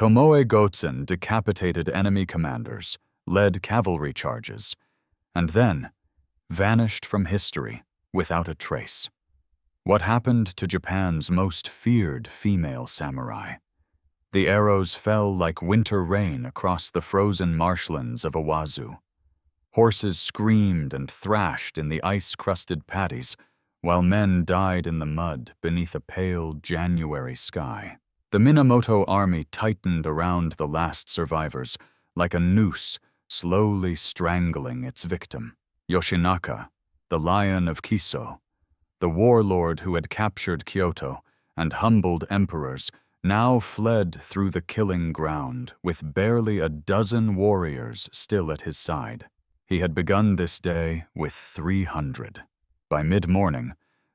Tomoe Gozen decapitated enemy commanders, led cavalry charges, and then vanished from history without a trace. What happened to Japan's most feared female samurai? The arrows fell like winter rain across the frozen marshlands of Awazu. Horses screamed and thrashed in the ice-crusted paddies, while men died in the mud beneath a pale January sky. The Minamoto army tightened around the last survivors, like a noose slowly strangling its victim. Yoshinaka, the Lion of Kiso, the warlord who had captured Kyoto and humbled emperors, now fled through the killing ground with barely a dozen warriors still at his side. He had begun this day with 300. By mid-morning,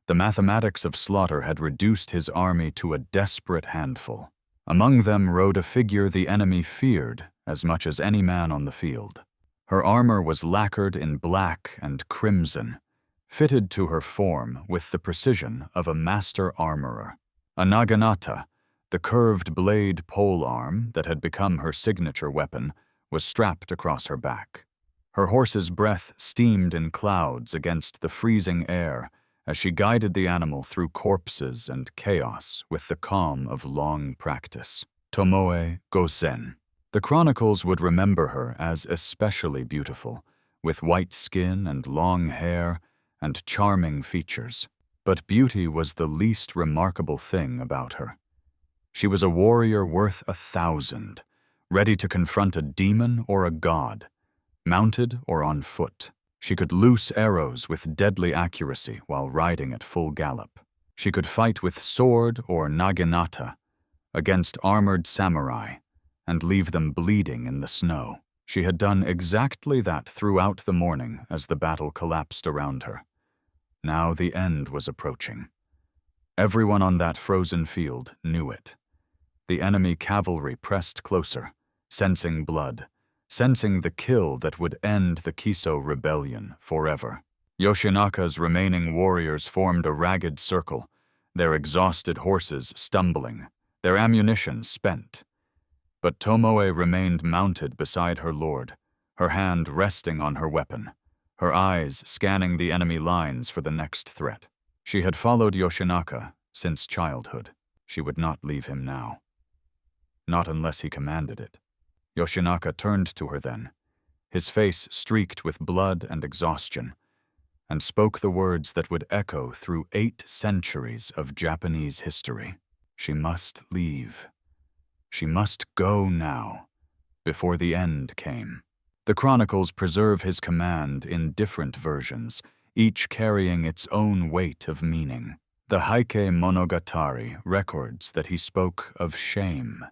the mathematics of slaughter had reduced his army to a desperate handful. Among them rode a figure the enemy feared as much as any man on the field. Her armor was lacquered in black and crimson, fitted to her form with the precision of a master armorer. A naginata, the curved blade polearm that had become her signature weapon, was strapped across her back. Her horse's breath steamed in clouds against the freezing air as she guided the animal through corpses and chaos with the calm of long practice. Tomoe Gozen. The chronicles would remember her as especially beautiful, with white skin and long hair and charming features. But beauty was the least remarkable thing about her. She was a warrior worth 1,000, ready to confront a demon or a god, mounted or on foot. She could loose arrows with deadly accuracy while riding at full gallop. She could fight with sword or naginata against armored samurai and leave them bleeding in the snow. She had done exactly that throughout the morning as the battle collapsed around her. Now the end was approaching. Everyone on that frozen field knew it. The enemy cavalry pressed closer, sensing blood, sensing the kill that would end the Kiso rebellion forever. Yoshinaka's remaining warriors formed a ragged circle, their exhausted horses stumbling, their ammunition spent. But Tomoe remained mounted beside her lord, her hand resting on her weapon, her eyes scanning the enemy lines for the next threat. She had followed Yoshinaka since childhood. She would not leave him now. Not unless he commanded it. Yoshinaka turned to her then, his face streaked with blood and exhaustion, and spoke the words that would echo through 8 centuries of Japanese history. She must leave. She must go now, before the end came. The chronicles preserve his command in different versions, each carrying its own weight of meaning. The Heike Monogatari records that he spoke of shame,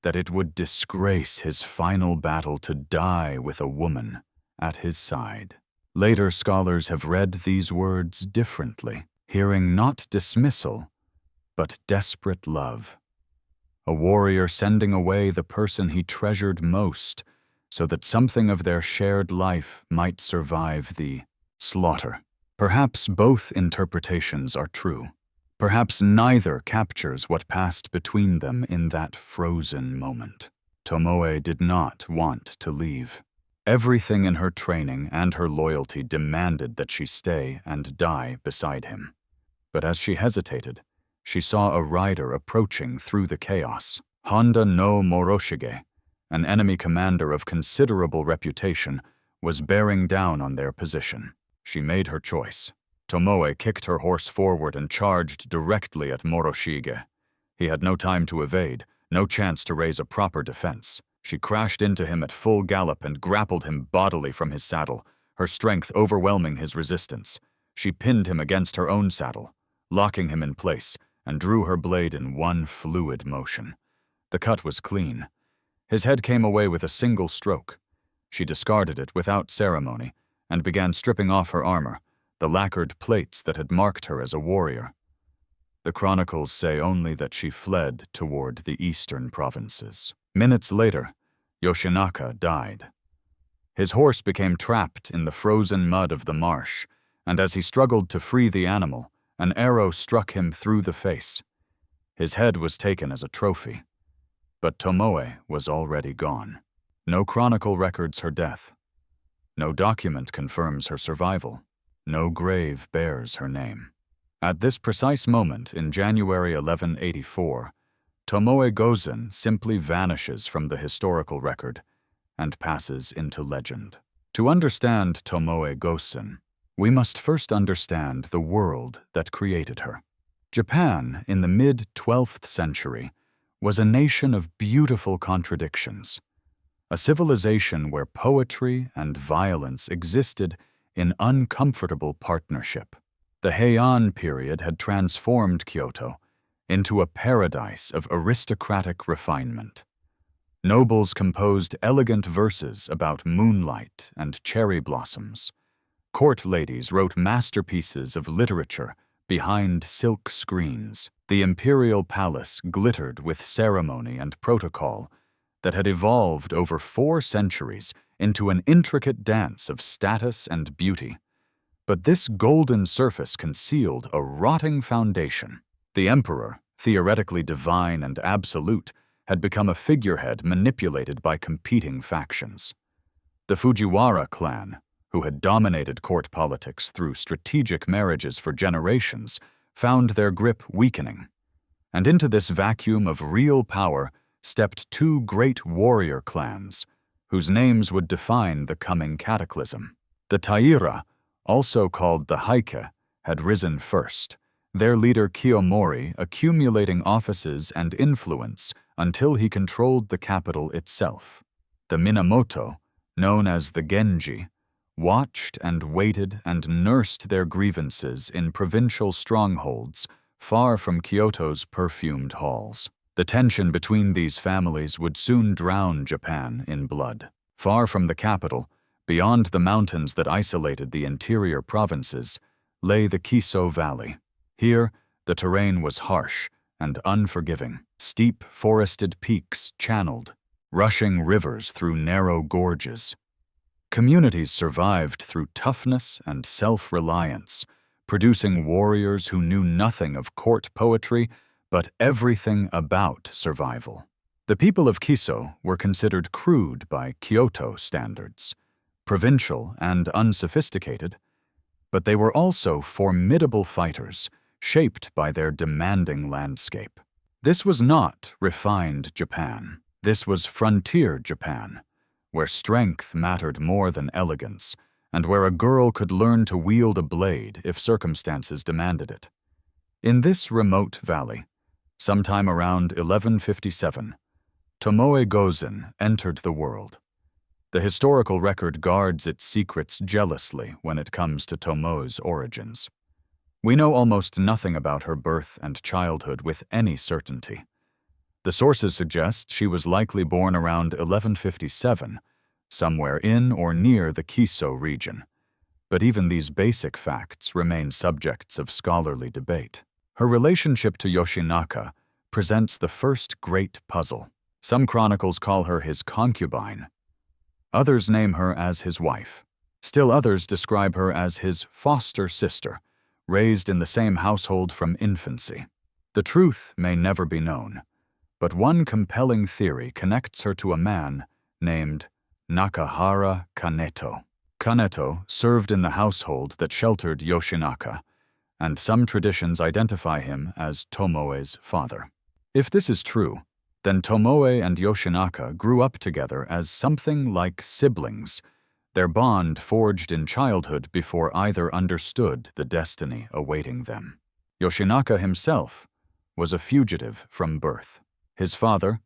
that it would disgrace his final battle to die with a woman at his side. Later scholars have read these words differently, hearing not dismissal, but desperate love. A warrior sending away the person he treasured most so that something of their shared life might survive the slaughter. Perhaps both interpretations are true. Perhaps neither captures what passed between them in that frozen moment. Tomoe did not want to leave. Everything in her training and her loyalty demanded that she stay and die beside him. But as she hesitated, she saw a rider approaching through the chaos. Honda no Moroshige, an enemy commander of considerable reputation, was bearing down on their position. She made her choice. Tomoe kicked her horse forward and charged directly at Moroshige. He had no time to evade, no chance to raise a proper defense. She crashed into him at full gallop and grappled him bodily from his saddle, her strength overwhelming his resistance. She pinned him against her own saddle, locking him in place, and drew her blade in one fluid motion. The cut was clean. His head came away with a single stroke. She discarded it without ceremony and began stripping off her armor, the lacquered plates that had marked her as a warrior. The chronicles say only that she fled toward the eastern provinces. Minutes later, Yoshinaka died. His horse became trapped in the frozen mud of the marsh, and as he struggled to free the animal, an arrow struck him through the face. His head was taken as a trophy. But Tomoe was already gone. No chronicle records her death. No document confirms her survival. No grave bears her name. At this precise moment in January 1184, Tomoe Gozen simply vanishes from the historical record and passes into legend. To understand Tomoe Gozen, we must first understand the world that created her. Japan, in the mid-12th century, was a nation of beautiful contradictions, a civilization where poetry and violence existed in uncomfortable partnership. The Heian period had transformed Kyoto into a paradise of aristocratic refinement. Nobles composed elegant verses about moonlight and cherry blossoms. Court ladies wrote masterpieces of literature behind silk screens. The imperial palace glittered with ceremony and protocol that had evolved over 4 centuries into an intricate dance of status and beauty. But this golden surface concealed a rotting foundation. The emperor, theoretically divine and absolute, had become a figurehead manipulated by competing factions. The Fujiwara clan, who had dominated court politics through strategic marriages for generations, found their grip weakening. And into this vacuum of real power stepped 2 great warrior clans, whose names would define the coming cataclysm. The Taira, also called the Heike, had risen first, their leader Kiyomori accumulating offices and influence until he controlled the capital itself. The Minamoto, known as the Genji, watched and waited and nursed their grievances in provincial strongholds far from Kyoto's perfumed halls. The tension between these families would soon drown Japan in blood. Far from the capital, beyond the mountains that isolated the interior provinces, lay the Kiso Valley. Here, the terrain was harsh and unforgiving. Steep, forested peaks channeled, rushing rivers through narrow gorges. Communities survived through toughness and self-reliance, producing warriors who knew nothing of court poetry but everything about survival. The people of Kiso were considered crude by Kyoto standards, provincial and unsophisticated, but they were also formidable fighters, shaped by their demanding landscape. This was not refined Japan. This was frontier Japan, where strength mattered more than elegance, and where a girl could learn to wield a blade if circumstances demanded it. In this remote valley, sometime around 1157, Tomoe Gozen entered the world. The historical record guards its secrets jealously when it comes to Tomoe's origins. We know almost nothing about her birth and childhood with any certainty. The sources suggest she was likely born around 1157, somewhere in or near the Kiso region. But even these basic facts remain subjects of scholarly debate. Her relationship to Yoshinaka presents the first great puzzle. Some chronicles call her his concubine. Others name her as his wife. Still others describe her as his foster sister, raised in the same household from infancy. The truth may never be known, but one compelling theory connects her to a man named Nakahara Kaneto. Kaneto served in the household that sheltered Yoshinaka, and some traditions identify him as Tomoe's father. If this is true, then Tomoe and Yoshinaka grew up together as something like siblings, their bond forged in childhood before either understood the destiny awaiting them. Yoshinaka himself was a fugitive from birth. His father,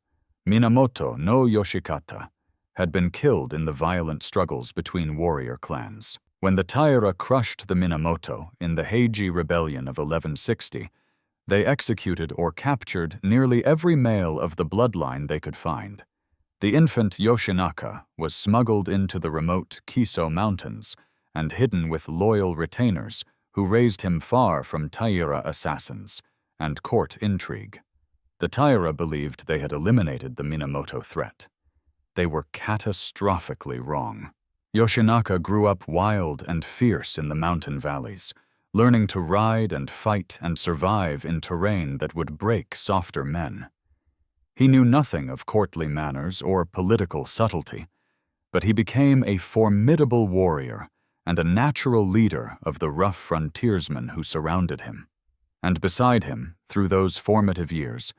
Minamoto no Yoshikata, had been killed in the violent struggles between warrior clans. When the Taira crushed the Minamoto in the Heiji Rebellion of 1160, they executed or captured nearly every male of the bloodline they could find. The infant Yoshinaka was smuggled into the remote Kiso Mountains and hidden with loyal retainers who raised him far from Taira assassins and court intrigue. The Taira believed they had eliminated the Minamoto threat. They were catastrophically wrong. Yoshinaka grew up wild and fierce in the mountain valleys, learning to ride and fight and survive in terrain that would break softer men. He knew nothing of courtly manners or political subtlety, but he became a formidable warrior and a natural leader of the rough frontiersmen who surrounded him. And beside him, through those formative years,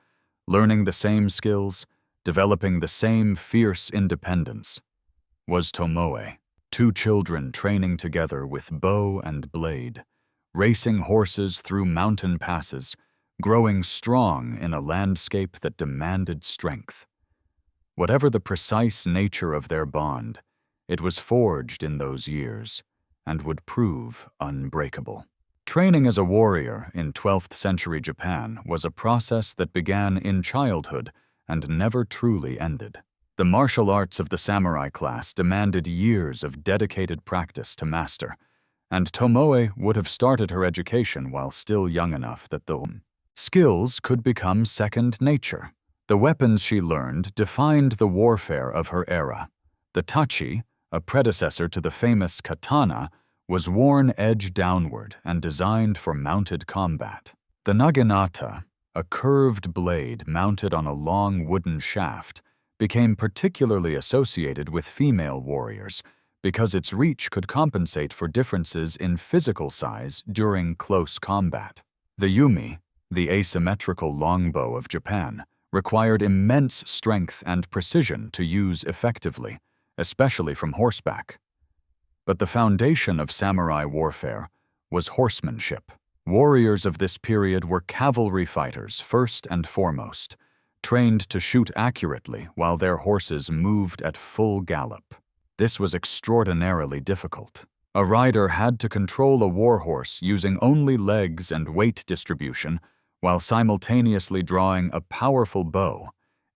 learning the same skills, developing the same fierce independence, was Tomoe. 2 children training together with bow and blade, racing horses through mountain passes, growing strong in a landscape that demanded strength. Whatever the precise nature of their bond, it was forged in those years and would prove unbreakable. Training as a warrior in 12th century Japan was a process that began in childhood and never truly ended. The martial arts of the samurai class demanded years of dedicated practice to master, and Tomoe would have started her education while still young enough that the skills could become second nature. The weapons she learned defined the warfare of her era. The tachi, a predecessor to the famous katana, was worn edge downward and designed for mounted combat. The naginata, a curved blade mounted on a long wooden shaft, became particularly associated with female warriors because its reach could compensate for differences in physical size during close combat. The yumi, the asymmetrical longbow of Japan, required immense strength and precision to use effectively, especially from horseback. But the foundation of samurai warfare was horsemanship. Warriors of this period were cavalry fighters first and foremost, trained to shoot accurately while their horses moved at full gallop. This was extraordinarily difficult. A rider had to control a warhorse using only legs and weight distribution while simultaneously drawing a powerful bow,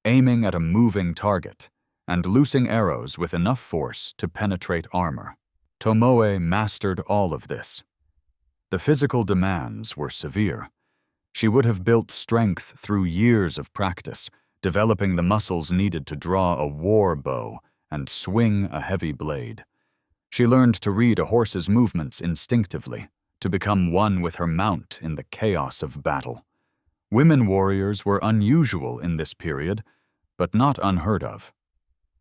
aiming at a moving target, and loosing arrows with enough force to penetrate armor. Tomoe mastered all of this. The physical demands were severe. She would have built strength through years of practice, developing the muscles needed to draw a war bow and swing a heavy blade. She learned to read a horse's movements instinctively, to become one with her mount in the chaos of battle. Women warriors were unusual in this period, but not unheard of.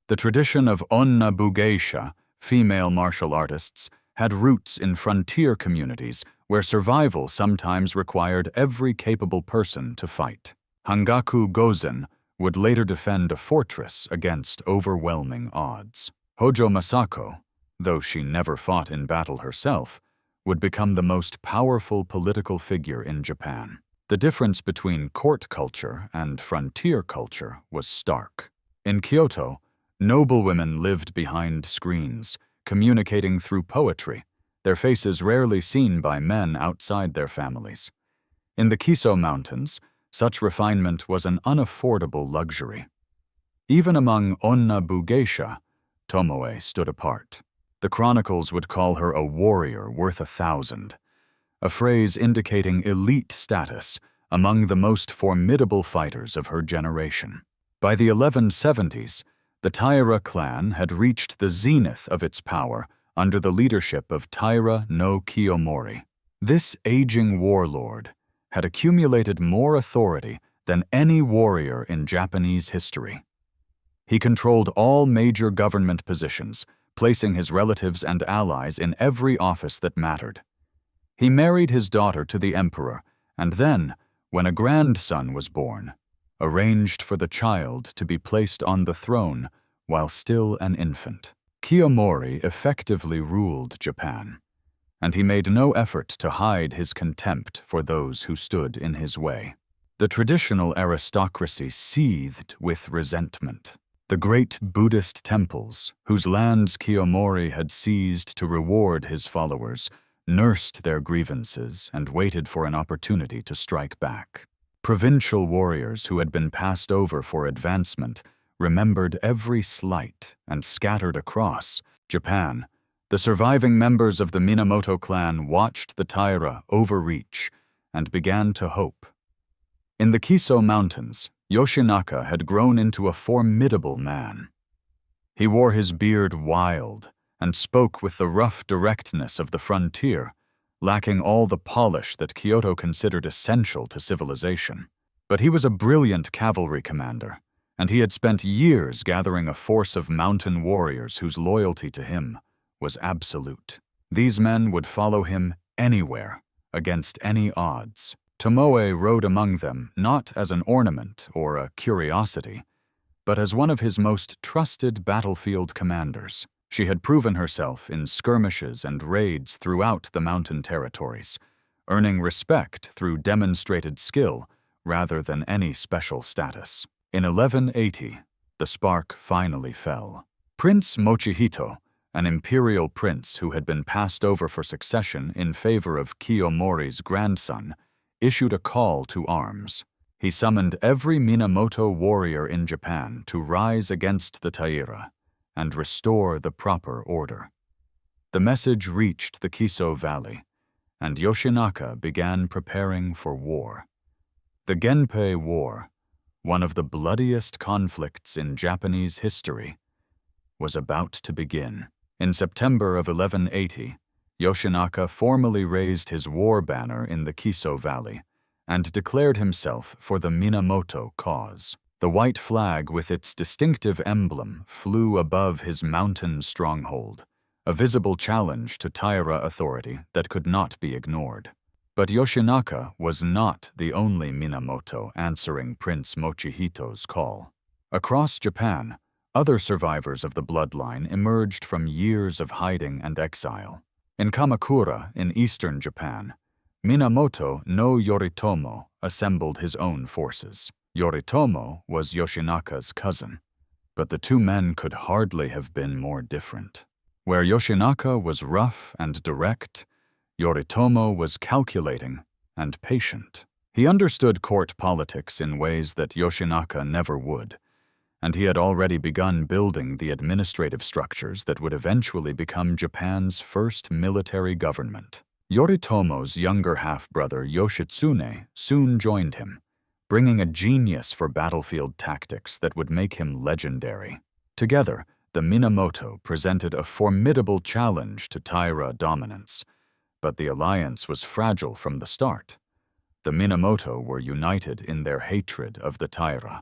The tradition of onna bugeisha, female martial artists, had roots in frontier communities where survival sometimes required every capable person to fight. Hangaku Gozen would later defend a fortress against overwhelming odds. Hojo Masako, though she never fought in battle herself, would become the most powerful political figure in Japan. The difference between court culture and frontier culture was stark. In Kyoto, noblewomen lived behind screens, communicating through poetry, their faces rarely seen by men outside their families. In the Kiso Mountains, such refinement was an unaffordable luxury. Even among onna bugeisha, Tomoe stood apart. The chronicles would call her a warrior worth 1,000, a phrase indicating elite status among the most formidable fighters of her generation. By the 1170s, the Taira clan had reached the zenith of its power under the leadership of Taira no Kiyomori. This aging warlord had accumulated more authority than any warrior in Japanese history. He controlled all major government positions, placing his relatives and allies in every office that mattered. He married his daughter to the emperor, and then, when a grandson was born, arranged for the child to be placed on the throne while still an infant. Kiyomori effectively ruled Japan, and he made no effort to hide his contempt for those who stood in his way. The traditional aristocracy seethed with resentment. The great Buddhist temples, whose lands Kiyomori had seized to reward his followers, nursed their grievances and waited for an opportunity to strike back. Provincial warriors who had been passed over for advancement remembered every slight and scattered across Japan. The surviving members of the Minamoto clan watched the Taira overreach and began to hope. In the Kiso Mountains, Yoshinaka had grown into a formidable man. He wore his beard wild and spoke with the rough directness of the frontier, lacking all the polish that Kyoto considered essential to civilization. But he was a brilliant cavalry commander, and he had spent years gathering a force of mountain warriors whose loyalty to him was absolute. These men would follow him anywhere, against any odds. Tomoe rode among them not as an ornament or a curiosity, but as one of his most trusted battlefield commanders. She had proven herself in skirmishes and raids throughout the mountain territories, earning respect through demonstrated skill rather than any special status. In 1180, the spark finally fell. Prince Mochihito, an imperial prince who had been passed over for succession in favor of Kiyomori's grandson, issued a call to arms. He summoned every Minamoto warrior in Japan to rise against the Taira and restore the proper order. The message reached the Kiso Valley, and Yoshinaka began preparing for war. The Genpei War, one of the bloodiest conflicts in Japanese history, was about to begin. In September of 1180, Yoshinaka formally raised his war banner in the Kiso Valley and declared himself for the Minamoto cause. The white flag with its distinctive emblem flew above his mountain stronghold, a visible challenge to Taira authority that could not be ignored. But Yoshinaka was not the only Minamoto answering Prince Mochihito's call. Across Japan, other survivors of the bloodline emerged from years of hiding and exile. In Kamakura, in eastern Japan, Minamoto no Yoritomo assembled his own forces. Yoritomo was Yoshinaka's cousin, but the two men could hardly have been more different. Where Yoshinaka was rough and direct, Yoritomo was calculating and patient. He understood court politics in ways that Yoshinaka never would, and he had already begun building the administrative structures that would eventually become Japan's first military government. Yoritomo's younger half-brother Yoshitsune soon joined him, bringing a genius for battlefield tactics that would make him legendary. Together, the Minamoto presented a formidable challenge to Taira dominance, but the alliance was fragile from the start. The Minamoto were united in their hatred of the Taira,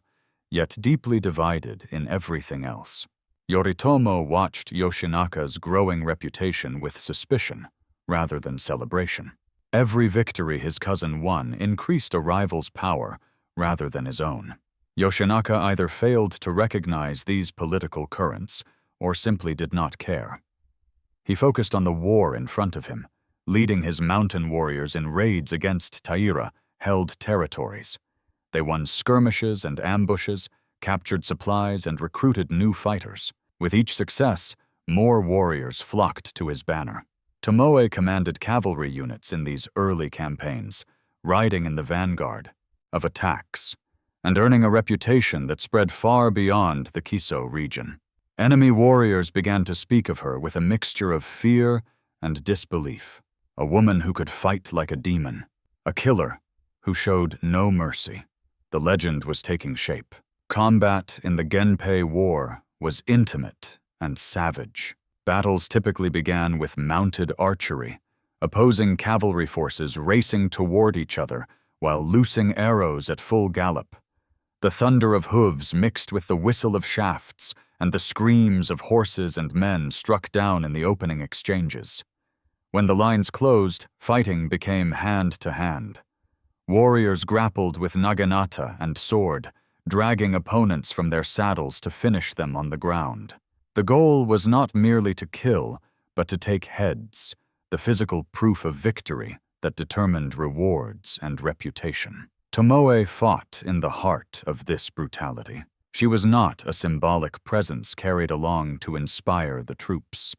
yet deeply divided in everything else. Yoritomo watched Yoshinaka's growing reputation with suspicion rather than celebration. Every victory his cousin won increased a rival's power rather than his own. Yoshinaka either failed to recognize these political currents or simply did not care. He focused on the war in front of him, leading his mountain warriors in raids against Taira-held territories. They won skirmishes and ambushes, captured supplies, and recruited new fighters. With each success, more warriors flocked to his banner. Tomoe commanded cavalry units in these early campaigns, riding in the vanguard of attacks, and earning a reputation that spread far beyond the Kiso region. Enemy warriors began to speak of her with a mixture of fear and disbelief. A woman who could fight like a demon, a killer who showed no mercy. The legend was taking shape. Combat in the Genpei War was intimate and savage. Battles typically began with mounted archery, opposing cavalry forces racing toward each other while loosing arrows at full gallop. The thunder of hooves mixed with the whistle of shafts and the screams of horses and men struck down in the opening exchanges. When the lines closed, fighting became hand-to-hand. Warriors grappled with naginata and sword, dragging opponents from their saddles to finish them on the ground. The goal was not merely to kill, but to take heads, the physical proof of victory that determined rewards and reputation. Tomoe fought in the heart of this brutality. She was not a symbolic presence carried along to inspire the troops.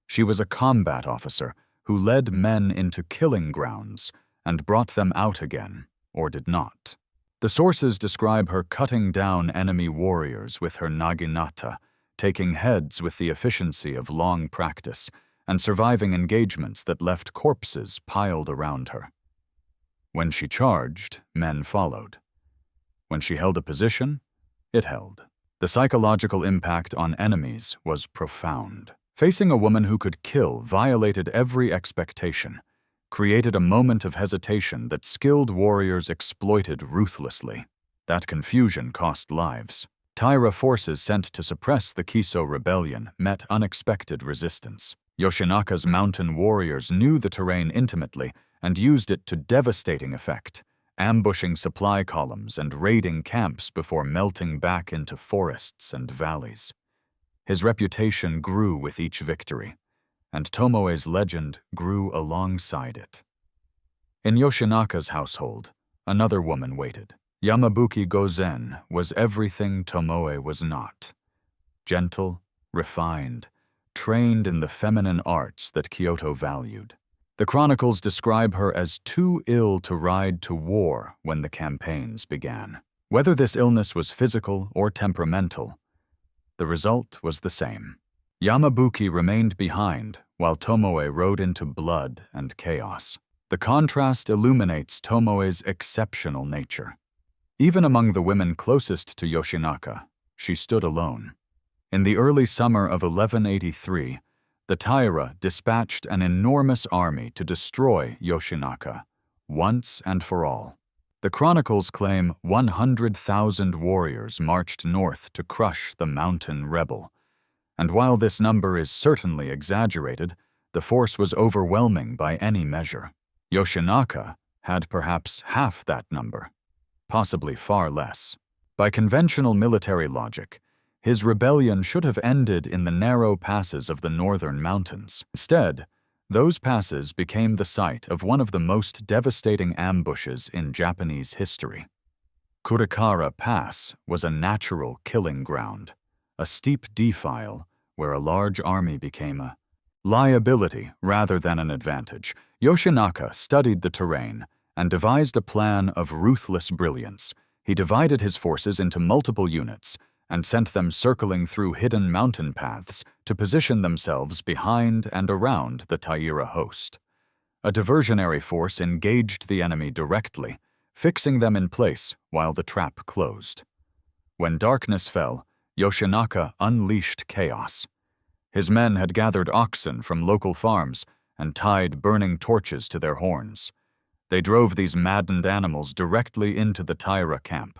She was a combat officer who led men into killing grounds and brought them out again, or did not. The sources describe her cutting down enemy warriors with her naginata, taking heads with the efficiency of long practice, and surviving engagements that left corpses piled around her. When she charged, men followed. When she held a position, it held. The psychological impact on enemies was profound. Facing a woman who could kill violated every expectation, created a moment of hesitation that skilled warriors exploited ruthlessly. That confusion cost lives. Taira forces sent to suppress the Kiso rebellion met unexpected resistance. Yoshinaka's mountain warriors knew the terrain intimately and used it to devastating effect, ambushing supply columns and raiding camps before melting back into forests and valleys. His reputation grew with each victory, and Tomoe's legend grew alongside it. In Yoshinaka's household, another woman waited. Yamabuki Gozen was everything Tomoe was not. Gentle, refined, trained in the feminine arts that Kyoto valued. The chronicles describe her as too ill to ride to war when the campaigns began. Whether this illness was physical or temperamental, the result was the same. Yamabuki remained behind while Tomoe rode into blood and chaos. The contrast illuminates Tomoe's exceptional nature. Even among the women closest to Yoshinaka, she stood alone. In the early summer of 1183, the Taira dispatched an enormous army to destroy Yoshinaka, once and for all. The chronicles claim 100,000 warriors marched north to crush the mountain rebel. And while this number is certainly exaggerated, the force was overwhelming by any measure. Yoshinaka had perhaps half that number, possibly far less. By conventional military logic, his rebellion should have ended in the narrow passes of the northern mountains. Instead, those passes became the site of one of the most devastating ambushes in Japanese history. Kurikara Pass was a natural killing ground, a steep defile where a large army became a liability rather than an advantage. Yoshinaka studied the terrain and devised a plan of ruthless brilliance. He divided his forces into multiple units and sent them circling through hidden mountain paths to position themselves behind and around the Taira host. A diversionary force engaged the enemy directly, fixing them in place while the trap closed. When darkness fell, Yoshinaka unleashed chaos. His men had gathered oxen from local farms and tied burning torches to their horns. They drove these maddened animals directly into the Taira camp.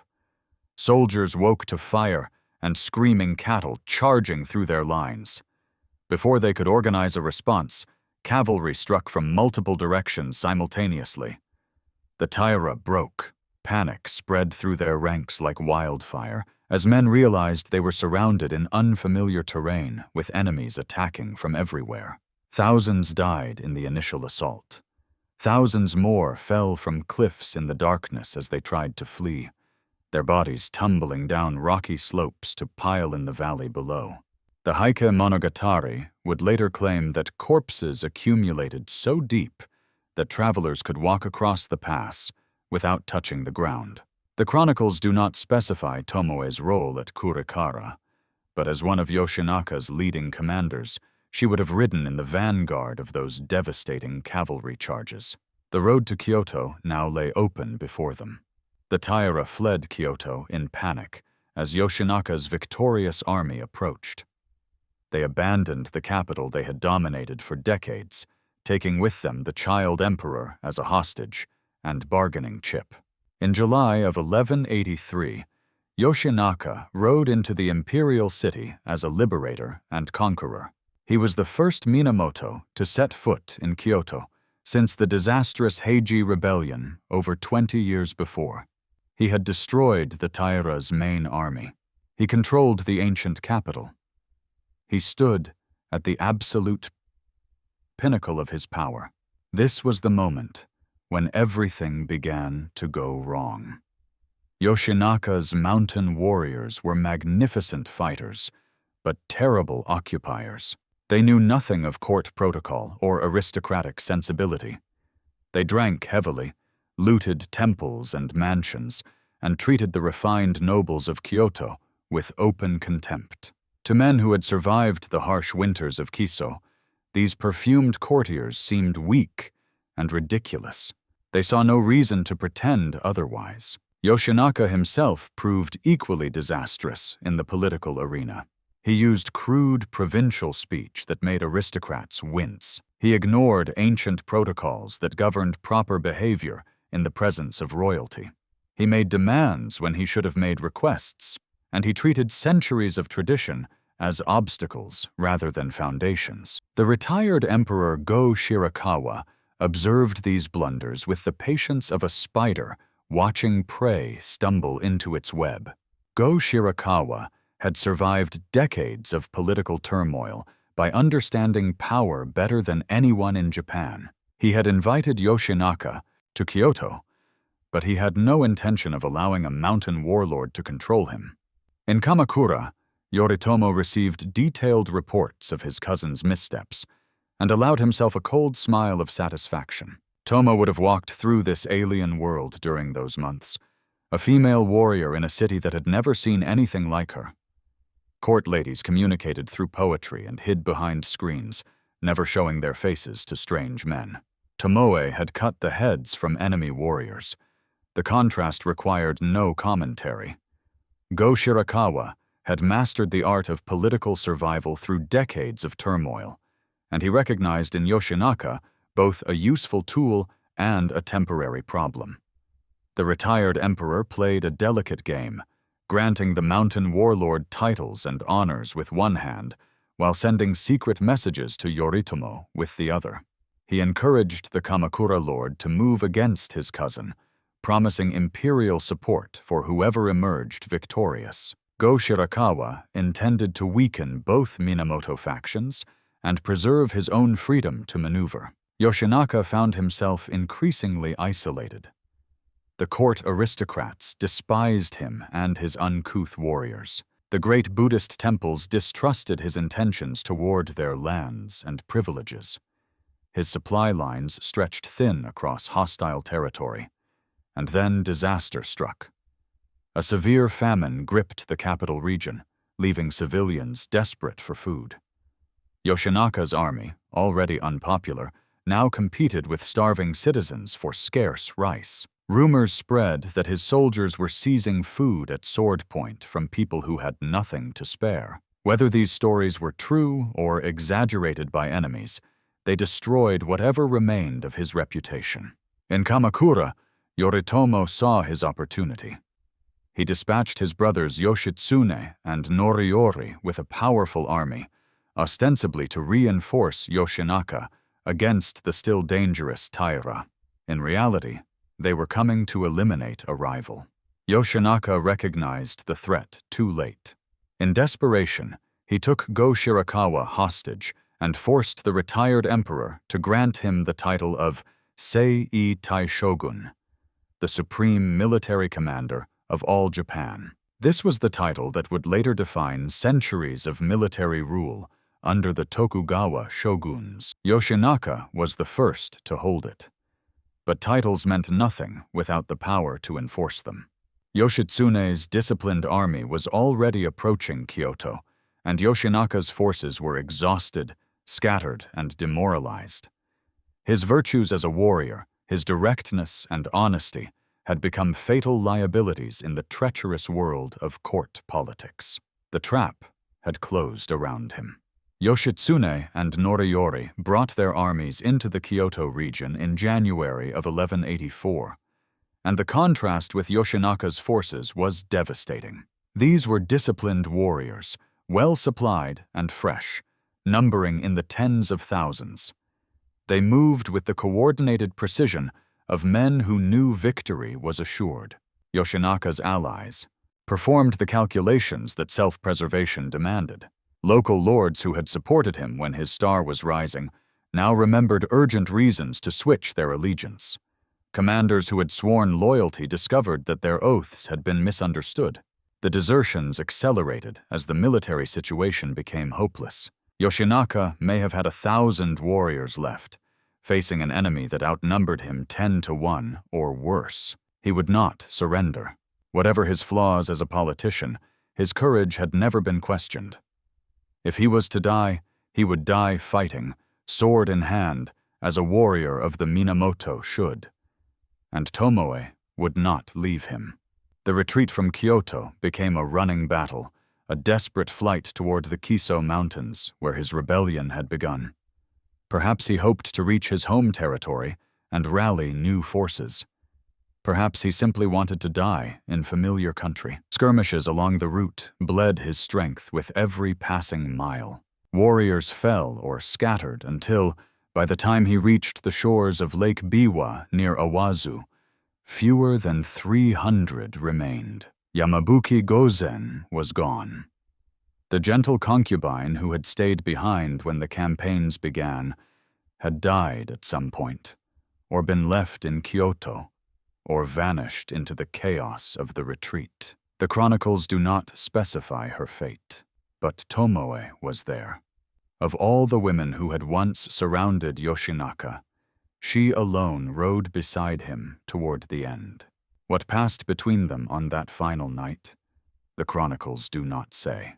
Soldiers woke to fire and screaming cattle charging through their lines. Before they could organize a response, cavalry struck from multiple directions simultaneously. The Taira broke. Panic spread through their ranks like wildfire as men realized they were surrounded in unfamiliar terrain with enemies attacking from everywhere. Thousands died in the initial assault. Thousands more fell from cliffs in the darkness as they tried to flee, their bodies tumbling down rocky slopes to pile in the valley below. The Heike Monogatari would later claim that corpses accumulated so deep that travelers could walk across the pass without touching the ground. The chronicles do not specify Tomoe's role at Kurikara, but as one of Yoshinaka's leading commanders, she would have ridden in the vanguard of those devastating cavalry charges. The road to Kyoto now lay open before them. The Taira fled Kyoto in panic as Yoshinaka's victorious army approached. They abandoned the capital they had dominated for decades, taking with them the child emperor as a hostage and bargaining chip. In July of 1183, Yoshinaka rode into the imperial city as a liberator and conqueror. He was the first Minamoto to set foot in Kyoto since the disastrous Heiji rebellion over 20 years before. He had destroyed the Taira's main army. He controlled the ancient capital. He stood at the absolute pinnacle of his power. This was the moment when everything began to go wrong. Yoshinaka's mountain warriors were magnificent fighters, but terrible occupiers. They knew nothing of court protocol or aristocratic sensibility. They drank heavily, looted temples and mansions, and treated the refined nobles of Kyoto with open contempt. To men who had survived the harsh winters of Kiso, these perfumed courtiers seemed weak and ridiculous. They saw no reason to pretend otherwise. Yoshinaka himself proved equally disastrous in the political arena. He used crude provincial speech that made aristocrats wince. He ignored ancient protocols that governed proper behavior in the presence of royalty. He made demands when he should have made requests, and he treated centuries of tradition as obstacles rather than foundations. The retired Emperor Go Shirakawa observed these blunders with the patience of a spider watching prey stumble into its web. Go Shirakawa had survived decades of political turmoil by understanding power better than anyone in Japan. He had invited Yoshinaka to Kyoto, but he had no intention of allowing a mountain warlord to control him. In Kamakura, Yoritomo received detailed reports of his cousin's missteps and allowed himself a cold smile of satisfaction. Tomoe would have walked through this alien world during those months, a female warrior in a city that had never seen anything like her. Court ladies communicated through poetry and hid behind screens, never showing their faces to strange men. Tomoe had cut the heads from enemy warriors. The contrast required no commentary. Go Shirakawa had mastered the art of political survival through decades of turmoil, and he recognized in Yoshinaka both a useful tool and a temporary problem. The retired emperor played a delicate game, granting the mountain warlord titles and honors with one hand, while sending secret messages to Yoritomo with the other. He encouraged the Kamakura lord to move against his cousin, promising imperial support for whoever emerged victorious. Go Shirakawa intended to weaken both Minamoto factions and preserve his own freedom to maneuver. Yoshinaka found himself increasingly isolated. The court aristocrats despised him and his uncouth warriors. The great Buddhist temples distrusted his intentions toward their lands and privileges. His supply lines stretched thin across hostile territory, and then disaster struck. A severe famine gripped the capital region, leaving civilians desperate for food. Yoshinaka's army, already unpopular, now competed with starving citizens for scarce rice. Rumors spread that his soldiers were seizing food at sword point from people who had nothing to spare. Whether these stories were true or exaggerated by enemies, they destroyed whatever remained of his reputation. In Kamakura, Yoritomo saw his opportunity. He dispatched his brothers Yoshitsune and Noriyori with a powerful army, ostensibly to reinforce Yoshinaka against the still dangerous Taira. In reality, they were coming to eliminate a rival. Yoshinaka recognized the threat too late. In desperation, he took Go Shirakawa hostage and forced the retired emperor to grant him the title of Sei Taishogun, the supreme military commander of all Japan. This was the title that would later define centuries of military rule under the Tokugawa shoguns. Yoshinaka was the first to hold it. But titles meant nothing without the power to enforce them. Yoshitsune's disciplined army was already approaching Kyoto, and Yoshinaka's forces were exhausted, scattered, and demoralized. His virtues as a warrior, his directness and honesty, had become fatal liabilities in the treacherous world of court politics. The trap had closed around him. Yoshitsune and Noriyori brought their armies into the Kyoto region in January of 1184, and the contrast with Yoshinaka's forces was devastating. These were disciplined warriors, well supplied and fresh, numbering in the tens of thousands. They moved with the coordinated precision of men who knew victory was assured. Yoshinaka's allies performed the calculations that self-preservation demanded. Local lords who had supported him when his star was rising now remembered urgent reasons to switch their allegiance. Commanders who had sworn loyalty discovered that their oaths had been misunderstood. The desertions accelerated as the military situation became hopeless. Yoshinaka may have had 1,000 warriors left, facing an enemy that outnumbered him 10-1 or worse. He would not surrender. Whatever his flaws as a politician, his courage had never been questioned. If he was to die, he would die fighting, sword in hand, as a warrior of the Minamoto should. And Tomoe would not leave him. The retreat from Kyoto became a running battle, a desperate flight toward the Kiso Mountains, where his rebellion had begun. Perhaps he hoped to reach his home territory and rally new forces. Perhaps he simply wanted to die in familiar country. Skirmishes along the route bled his strength with every passing mile. Warriors fell or scattered until, by the time he reached the shores of Lake Biwa near Awazu, fewer than 300 remained. Yamabuki Gozen was gone. The gentle concubine who had stayed behind when the campaigns began had died at some point, or been left in Kyoto, or vanished into the chaos of the retreat. The chronicles do not specify her fate, but Tomoe was there. Of all the women who had once surrounded Yoshinaka, she alone rode beside him toward the end. What passed between them on that final night, the chronicles do not say.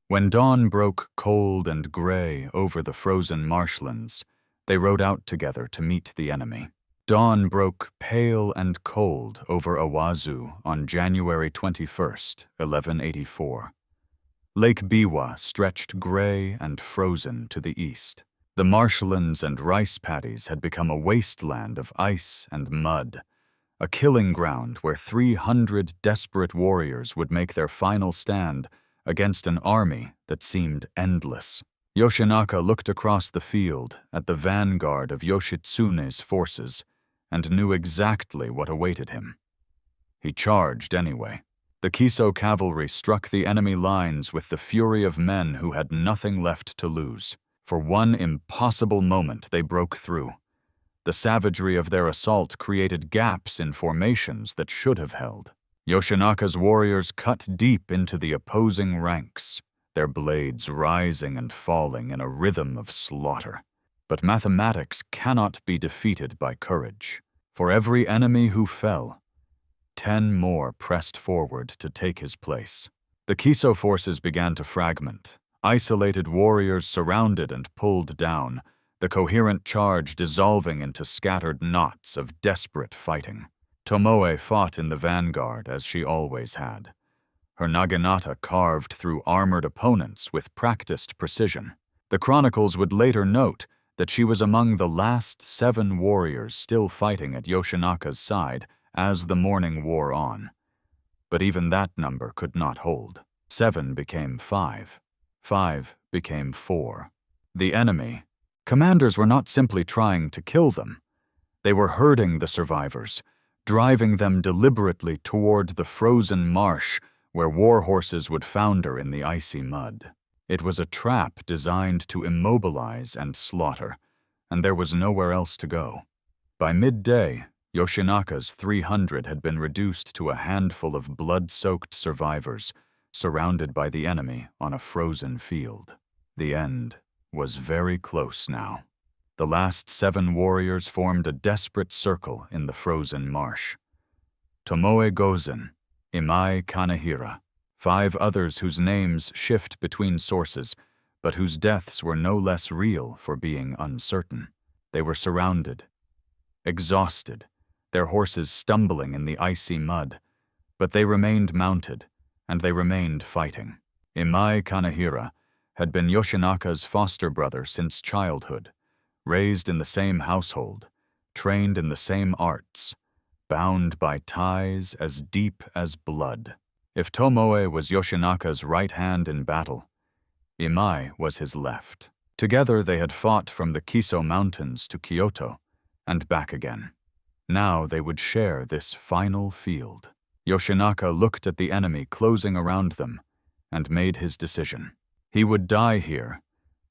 When dawn broke cold and gray over the frozen marshlands, they rode out together to meet the enemy. Dawn broke pale and cold over Awazu on January 21st, 1184. Lake Biwa stretched gray and frozen to the east. The marshlands and rice paddies had become a wasteland of ice and mud, a killing ground where 300 desperate warriors would make their final stand against an army that seemed endless. Yoshinaka looked across the field at the vanguard of Yoshitsune's forces and knew exactly what awaited him. He charged anyway. The Kiso cavalry struck the enemy lines with the fury of men who had nothing left to lose. For one impossible moment they broke through. The savagery of their assault created gaps in formations that should have held. Yoshinaka's warriors cut deep into the opposing ranks, their blades rising and falling in a rhythm of slaughter. But mathematics cannot be defeated by courage. For every enemy who fell, 10 more pressed forward to take his place. The Kiso forces began to fragment. Isolated warriors surrounded and pulled down, the coherent charge dissolving into scattered knots of desperate fighting. Tomoe fought in the vanguard as she always had. Her naginata carved through armored opponents with practiced precision. The chronicles would later note that she was among the last 7 warriors still fighting at Yoshinaka's side as the morning wore on. But even that number could not hold. 7 became 5. 5 became 4. The enemy, commanders were not simply trying to kill them. They were herding the survivors, driving them deliberately toward the frozen marsh where war horses would founder in the icy mud. It was a trap designed to immobilize and slaughter, and there was nowhere else to go. By midday, Yoshinaka's 300 had been reduced to a handful of blood-soaked survivors, surrounded by the enemy on a frozen field. The end was very close now. The last 7 warriors formed a desperate circle in the frozen marsh. Tomoe Gozen, Imai Kanehira, 5 others whose names shift between sources, but whose deaths were no less real for being uncertain. They were surrounded, exhausted, their horses stumbling in the icy mud, but they remained mounted, and they remained fighting. Imai Kanehira had been Yoshinaka's foster brother since childhood, raised in the same household, trained in the same arts, bound by ties as deep as blood. If Tomoe was Yoshinaka's right hand in battle, Imai was his left. Together they had fought from the Kiso Mountains to Kyoto and back again. Now they would share this final field. Yoshinaka looked at the enemy closing around them and made his decision. He would die here,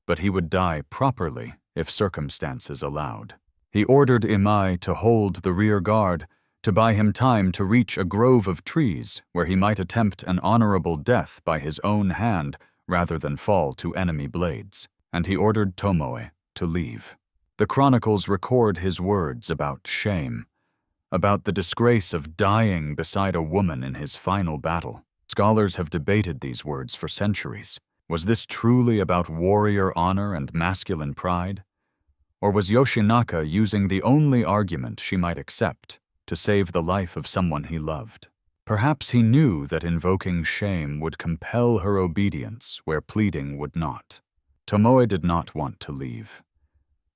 but he would die properly if circumstances allowed. He ordered Imai to hold the rear guard, to buy him time to reach a grove of trees where he might attempt an honorable death by his own hand rather than fall to enemy blades, and he ordered Tomoe to leave. The chronicles record his words about shame, about the disgrace of dying beside a woman in his final battle. Scholars have debated these words for centuries. Was this truly about warrior honor and masculine pride? Or was Yoshinaka using the only argument she might accept to save the life of someone he loved? Perhaps he knew that invoking shame would compel her obedience where pleading would not. Tomoe did not want to leave.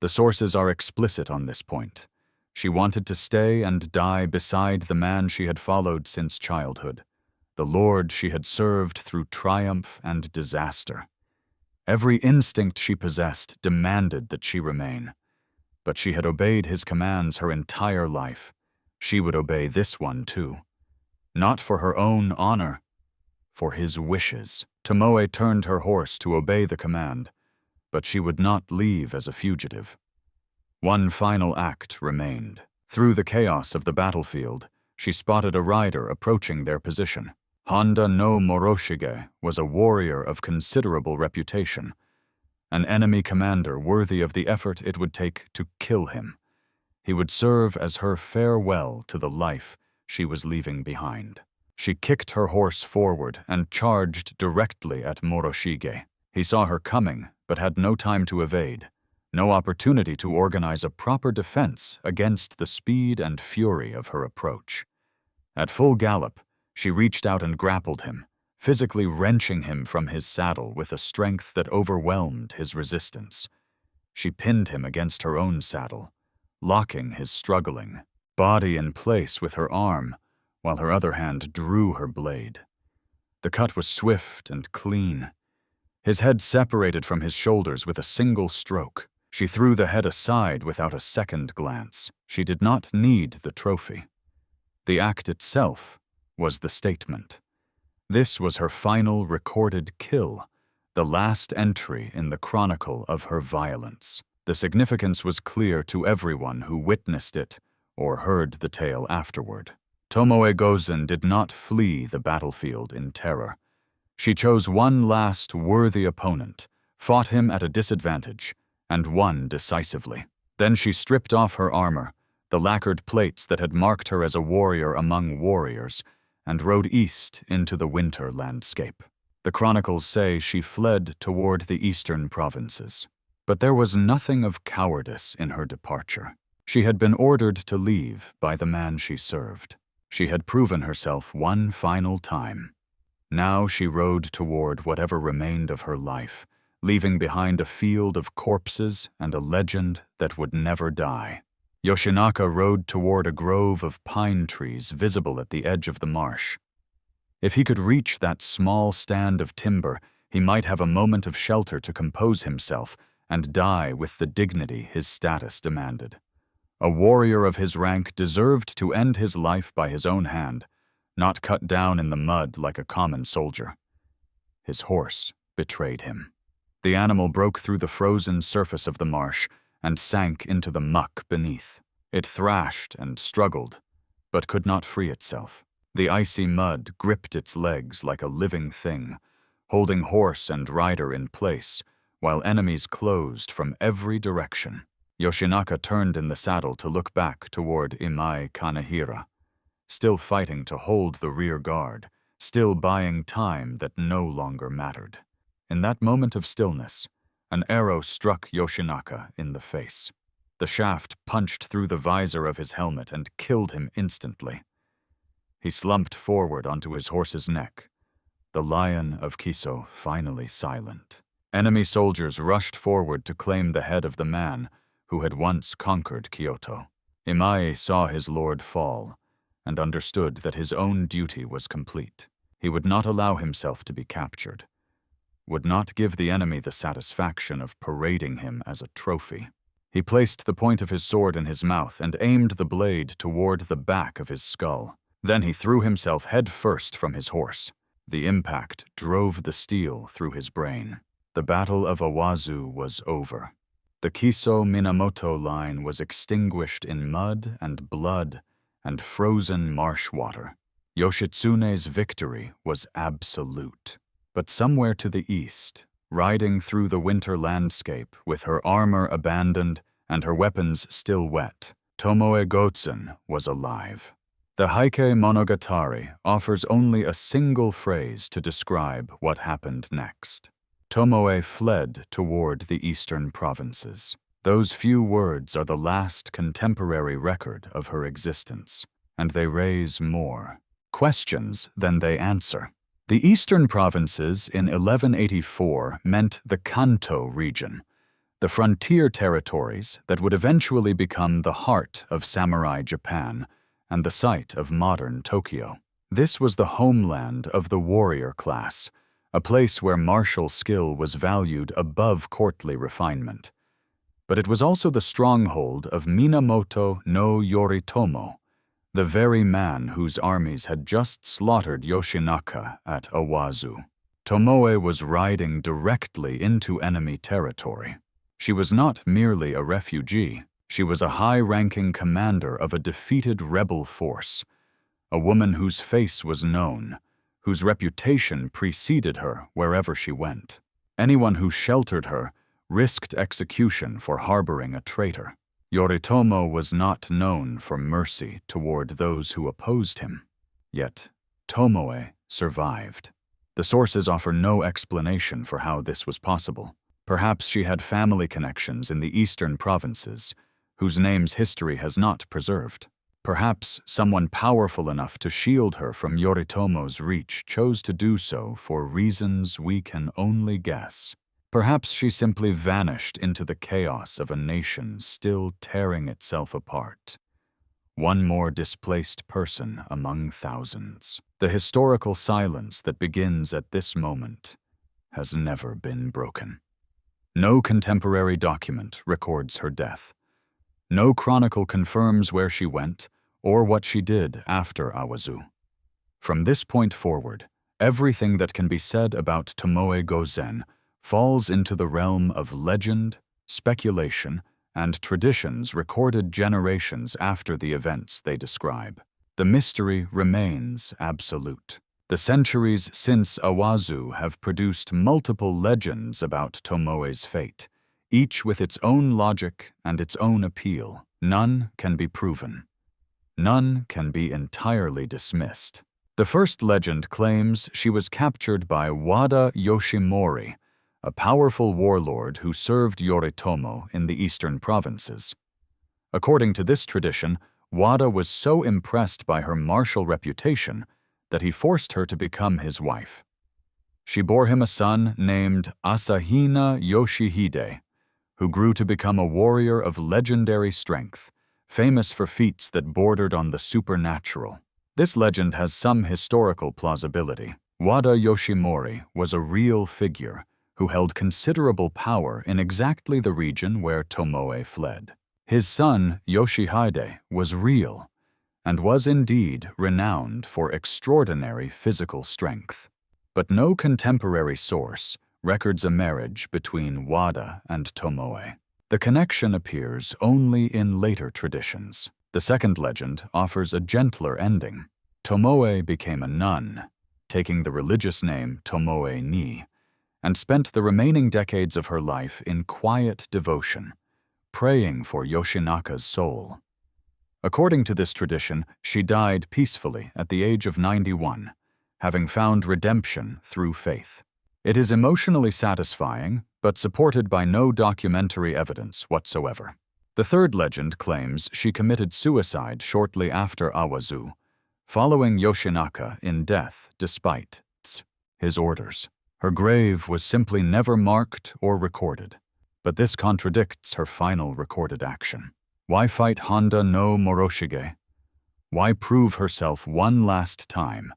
The sources are explicit on this point. She wanted to stay and die beside the man she had followed since childhood, the lord she had served through triumph and disaster. Every instinct she possessed demanded that she remain. But she had obeyed his commands her entire life. She would obey this one too. Not for her own honor, for his wishes. Tomoe turned her horse to obey the command, but she would not leave as a fugitive. One final act remained. Through the chaos of the battlefield, she spotted a rider approaching their position. Honda no Moroshige was a warrior of considerable reputation, an enemy commander worthy of the effort it would take to kill him. He would serve as her farewell to the life she was leaving behind. She kicked her horse forward and charged directly at Moroshige. He saw her coming, but had no time to evade, no opportunity to organize a proper defense against the speed and fury of her approach. At full gallop, she reached out and grappled him, physically wrenching him from his saddle with a strength that overwhelmed his resistance. She pinned him against her own saddle, locking his struggling body in place with her arm, while her other hand drew her blade. The cut was swift and clean. His head separated from his shoulders with a single stroke. She threw the head aside without a second glance. She did not need the trophy. The act itself was the statement. This was her final recorded kill, the last entry in the chronicle of her violence. The significance was clear to everyone who witnessed it or heard the tale afterward. Tomoe Gozen did not flee the battlefield in terror. She chose one last worthy opponent, fought him at a disadvantage, and won decisively. Then she stripped off her armor, the lacquered plates that had marked her as a warrior among warriors, and rode east into the winter landscape. The chronicles say she fled toward the eastern provinces. But there was nothing of cowardice in her departure. She had been ordered to leave by the man she served. She had proven herself one final time. Now she rode toward whatever remained of her life, leaving behind a field of corpses and a legend that would never die. Yoshinaka rode toward a grove of pine trees visible at the edge of the marsh. If he could reach that small stand of timber, he might have a moment of shelter to compose himself and die with the dignity his status demanded. A warrior of his rank deserved to end his life by his own hand, not cut down in the mud like a common soldier. His horse betrayed him. The animal broke through the frozen surface of the marsh and sank into the muck beneath. It thrashed and struggled, but could not free itself. The icy mud gripped its legs like a living thing, holding horse and rider in place, while enemies closed from every direction. Yoshinaka turned in the saddle to look back toward Imai Kanehira, still fighting to hold the rear guard, still buying time that no longer mattered. In that moment of stillness, an arrow struck Yoshinaka in the face. The shaft punched through the visor of his helmet and killed him instantly. He slumped forward onto his horse's neck, the lion of Kiso finally silent. Enemy soldiers rushed forward to claim the head of the man who had once conquered Kyoto. Imai saw his lord fall and understood that his own duty was complete. He would not allow himself to be captured, would not give the enemy the satisfaction of parading him as a trophy. He placed the point of his sword in his mouth and aimed the blade toward the back of his skull. Then he threw himself head first from his horse. The impact drove the steel through his brain. The Battle of Awazu was over. The Kiso Minamoto line was extinguished in mud and blood and frozen marsh water. Yoshitsune's victory was absolute. But somewhere to the east, riding through the winter landscape with her armor abandoned and her weapons still wet, Tomoe Gozen was alive. The Heike Monogatari offers only a single phrase to describe what happened next. Tomoe fled toward the eastern provinces. Those few words are the last contemporary record of her existence, and they raise more questions than they answer. The eastern provinces in 1184 meant the Kanto region, the frontier territories that would eventually become the heart of samurai Japan and the site of modern Tokyo. This was the homeland of the warrior class, a place where martial skill was valued above courtly refinement. But it was also the stronghold of Minamoto no Yoritomo, the very man whose armies had just slaughtered Yoshinaka at Awazu. Tomoe was riding directly into enemy territory. She was not merely a refugee, she was a high-ranking commander of a defeated rebel force, a woman whose face was known, whose reputation preceded her wherever she went. Anyone who sheltered her risked execution for harboring a traitor. Yoritomo was not known for mercy toward those who opposed him. Yet, Tomoe survived. The sources offer no explanation for how this was possible. Perhaps she had family connections in the eastern provinces, whose names history has not preserved. Perhaps someone powerful enough to shield her from Yoritomo's reach chose to do so for reasons we can only guess. Perhaps she simply vanished into the chaos of a nation still tearing itself apart. One more displaced person among thousands. The historical silence that begins at this moment has never been broken. No contemporary document records her death. No chronicle confirms where she went or what she did after Awazu. From this point forward, everything that can be said about Tomoe Gozen falls into the realm of legend, speculation, and traditions recorded generations after the events they describe. The mystery remains absolute. The centuries since Awazu have produced multiple legends about Tomoe's fate, each with its own logic and its own appeal. None can be proven. None can be entirely dismissed. The first legend claims she was captured by Wada Yoshimori, a powerful warlord who served Yoritomo in the eastern provinces. According to this tradition, Wada was so impressed by her martial reputation that he forced her to become his wife. She bore him a son named Asahina Yoshihide, who grew to become a warrior of legendary strength, famous for feats that bordered on the supernatural. This legend has some historical plausibility. Wada Yoshimori was a real figure who held considerable power in exactly the region where Tomoe fled. His son, Yoshihide, was real and was indeed renowned for extraordinary physical strength. But no contemporary source records a marriage between Wada and Tomoe. The connection appears only in later traditions. The second legend offers a gentler ending. Tomoe became a nun, taking the religious name Tomoe ni, and spent the remaining decades of her life in quiet devotion, praying for Yoshinaka's soul. According to this tradition, she died peacefully at the age of 91, having found redemption through faith. It is emotionally satisfying, but supported by no documentary evidence whatsoever. The third legend claims she committed suicide shortly after Awazu, following Yoshinaka in death despite his orders. Her grave was simply never marked or recorded, but this contradicts her final recorded action. Why fight Honda no Moroshige? Why prove herself one last time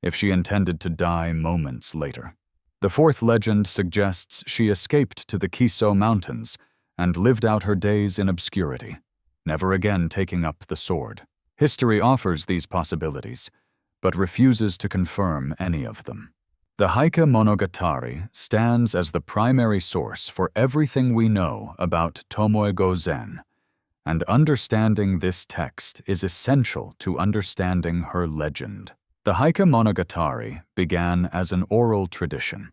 if she intended to die moments later? The fourth legend suggests she escaped to the Kiso Mountains and lived out her days in obscurity, never again taking up the sword. History offers these possibilities, but refuses to confirm any of them. The Heike Monogatari stands as the primary source for everything we know about Tomoe Gozen, and understanding this text is essential to understanding her legend. The Heike Monogatari began as an oral tradition,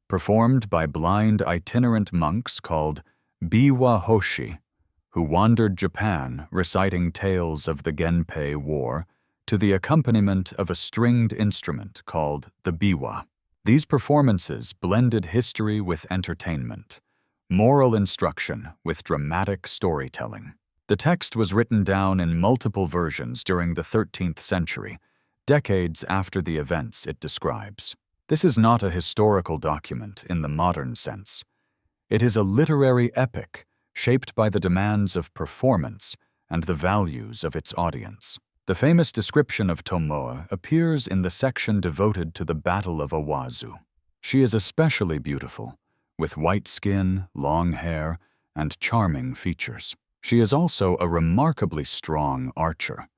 performed by blind itinerant monks called Biwa Hoshi, who wandered Japan reciting tales of the Genpei War to the accompaniment of a stringed instrument called the biwa. These performances blended history with entertainment, moral instruction with dramatic storytelling. The text was written down in multiple versions during the 13th century, decades after the events it describes. This is not a historical document in the modern sense. It is a literary epic shaped by the demands of performance and the values of its audience. The famous description of Tomoe appears in the section devoted to the Battle of Awazu. She is especially beautiful, with white skin, long hair, and charming features. She is also a remarkably strong archer,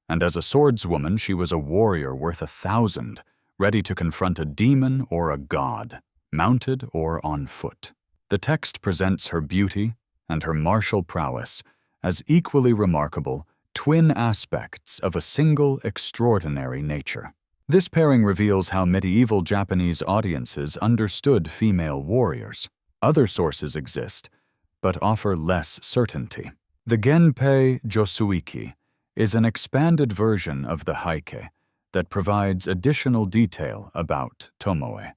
and as a swordswoman she was a warrior worth 1,000, ready to confront a demon or a god, mounted or on foot. The text presents her beauty and her martial prowess as equally remarkable twin aspects of a single extraordinary nature. This pairing reveals how medieval Japanese audiences understood female warriors. Other sources exist, but offer less certainty. The Genpei Josuiki is an expanded version of the Heike that provides additional detail about Tomoe,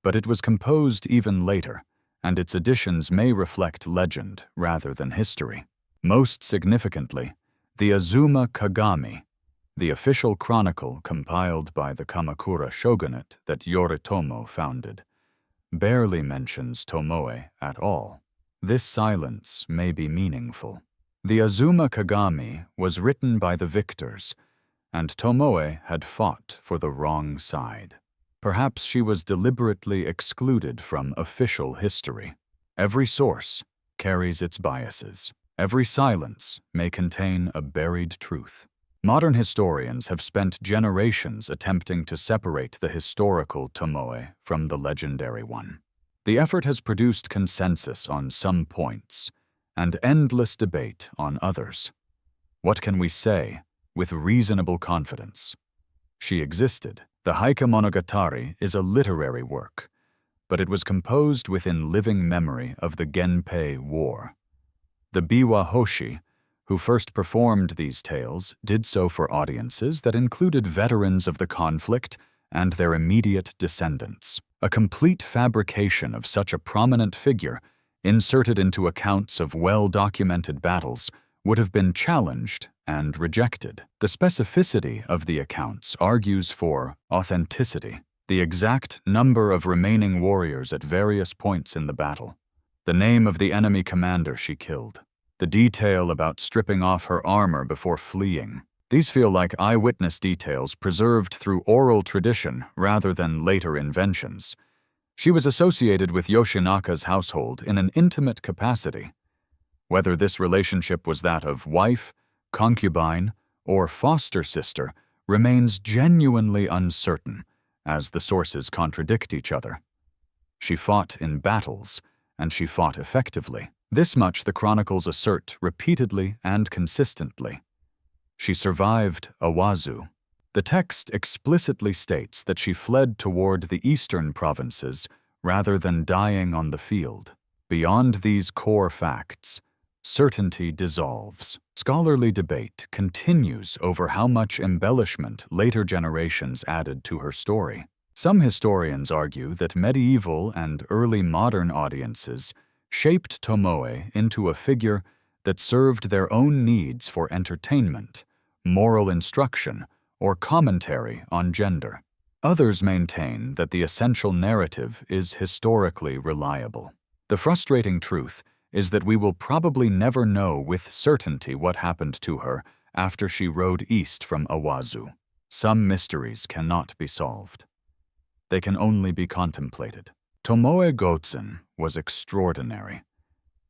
but it was composed even later, and its additions may reflect legend rather than history. Most significantly, the Azuma Kagami, the official chronicle compiled by the Kamakura shogunate that Yoritomo founded, barely mentions Tomoe at all. This silence may be meaningful. The Azuma Kagami was written by the victors, and Tomoe had fought for the wrong side. Perhaps she was deliberately excluded from official history. Every source carries its biases. Every silence may contain a buried truth. Modern historians have spent generations attempting to separate the historical Tomoe from the legendary one. The effort has produced consensus on some points and endless debate on others. What can we say with reasonable confidence? She existed. The Heike Monogatari is a literary work, but it was composed within living memory of the Genpei War. The Biwa Hoshi, who first performed these tales, did so for audiences that included veterans of the conflict and their immediate descendants. A complete fabrication of such a prominent figure, inserted into accounts of well-documented battles, would have been challenged and rejected. The specificity of the accounts argues for authenticity, the exact number of remaining warriors at various points in the battle, the name of the enemy commander she killed, the detail about stripping off her armor before fleeing. These feel like eyewitness details preserved through oral tradition rather than later inventions. She was associated with Yoshinaka's household in an intimate capacity. Whether this relationship was that of wife, concubine, or foster sister remains genuinely uncertain, as the sources contradict each other. She fought in battles, and she fought effectively. This much the chronicles assert repeatedly and consistently. She survived Awazu. The text explicitly states that she fled toward the eastern provinces rather than dying on the field. Beyond these core facts, certainty dissolves. Scholarly debate continues over how much embellishment later generations added to her story. Some historians argue that medieval and early modern audiences shaped Tomoe into a figure that served their own needs for entertainment, moral instruction, or commentary on gender. Others maintain that the essential narrative is historically reliable. The frustrating truth is that we will probably never know with certainty what happened to her after she rode east from Awazu. Some mysteries cannot be solved. They can only be contemplated. Tomoe Gozen was extraordinary,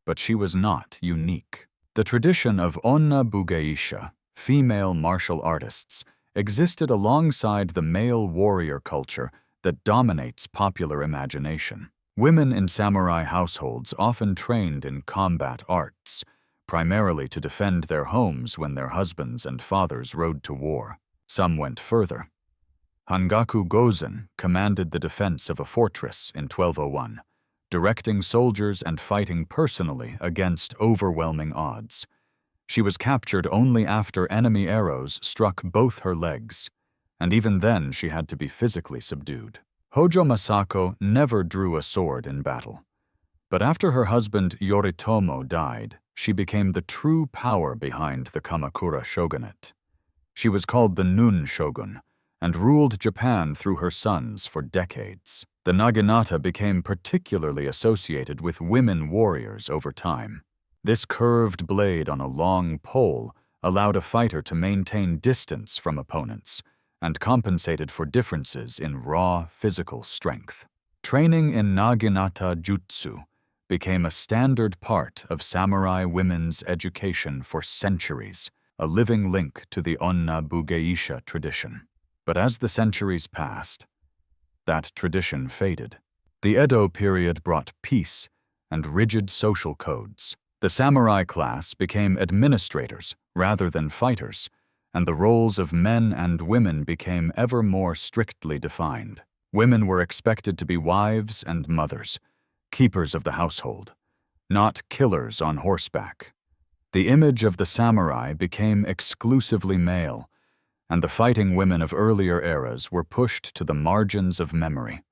but she was not unique. The tradition of onna bugeisha, female martial artists, existed alongside the male warrior culture that dominates popular imagination. Women in samurai households often trained in combat arts, primarily to defend their homes when their husbands and fathers rode to war. Some went further. Hangaku Gozen commanded the defense of a fortress in 1201, directing soldiers and fighting personally against overwhelming odds. She was captured only after enemy arrows struck both her legs, and even then she had to be physically subdued. Hojo Masako never drew a sword in battle, but after her husband Yoritomo died, she became the true power behind the Kamakura shogunate. She was called the Nun shogun, and ruled Japan through her sons for decades. The naginata became particularly associated with women warriors over time. This curved blade on a long pole allowed a fighter to maintain distance from opponents and compensated for differences in raw physical strength. Training in Naginata Jutsu became a standard part of samurai women's education for centuries, a living link to the Onna Bugeisha tradition. But as the centuries passed, that tradition faded. The Edo period brought peace and rigid social codes. The samurai class became administrators rather than fighters, and the roles of men and women became ever more strictly defined. Women were expected to be wives and mothers, keepers of the household, not killers on horseback. The image of the samurai became exclusively male, and the fighting women of earlier eras were pushed to the margins of memory.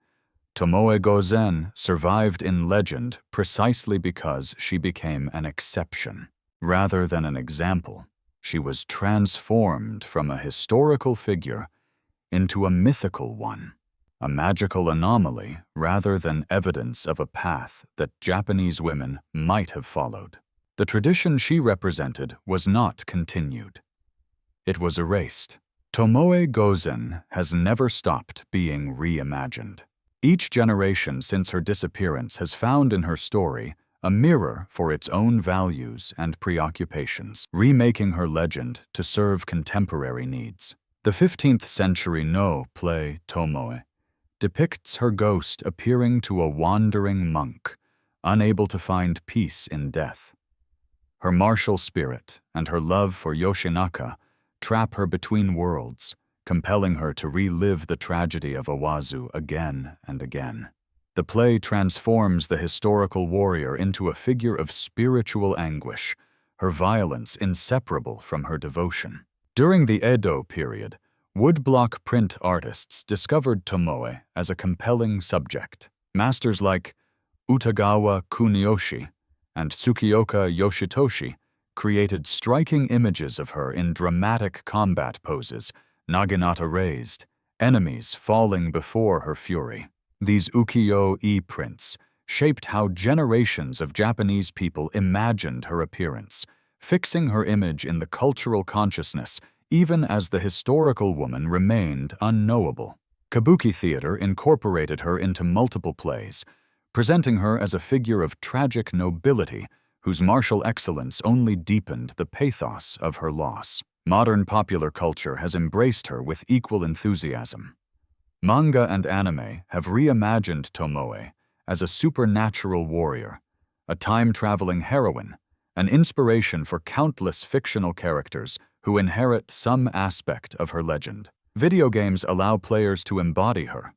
Tomoe Gozen survived in legend precisely because she became an exception. Rather than an example, she was transformed from a historical figure into a mythical one, a magical anomaly rather than evidence of a path that Japanese women might have followed. The tradition she represented was not continued. It was erased. Tomoe Gozen has never stopped being reimagined. Each generation since her disappearance has found in her story a mirror for its own values and preoccupations, remaking her legend to serve contemporary needs. The 15th century No play Tomoe depicts her ghost appearing to a wandering monk, unable to find peace in death. Her martial spirit and her love for Yoshinaka trap her between worlds, compelling her to relive the tragedy of Awazu again and again. The play transforms the historical warrior into a figure of spiritual anguish, her violence inseparable from her devotion. During the Edo period, woodblock print artists discovered Tomoe as a compelling subject. Masters like Utagawa Kuniyoshi and Tsukioka Yoshitoshi created striking images of her in dramatic combat poses, naginata raised, enemies falling before her fury. These ukiyo-e prints shaped how generations of Japanese people imagined her appearance, fixing her image in the cultural consciousness even as the historical woman remained unknowable. Kabuki theater incorporated her into multiple plays, presenting her as a figure of tragic nobility whose martial excellence only deepened the pathos of her loss. Modern popular culture has embraced her with equal enthusiasm. Manga and anime have reimagined Tomoe as a supernatural warrior, a time-traveling heroine, an inspiration for countless fictional characters who inherit some aspect of her legend. Video games allow players to embody her.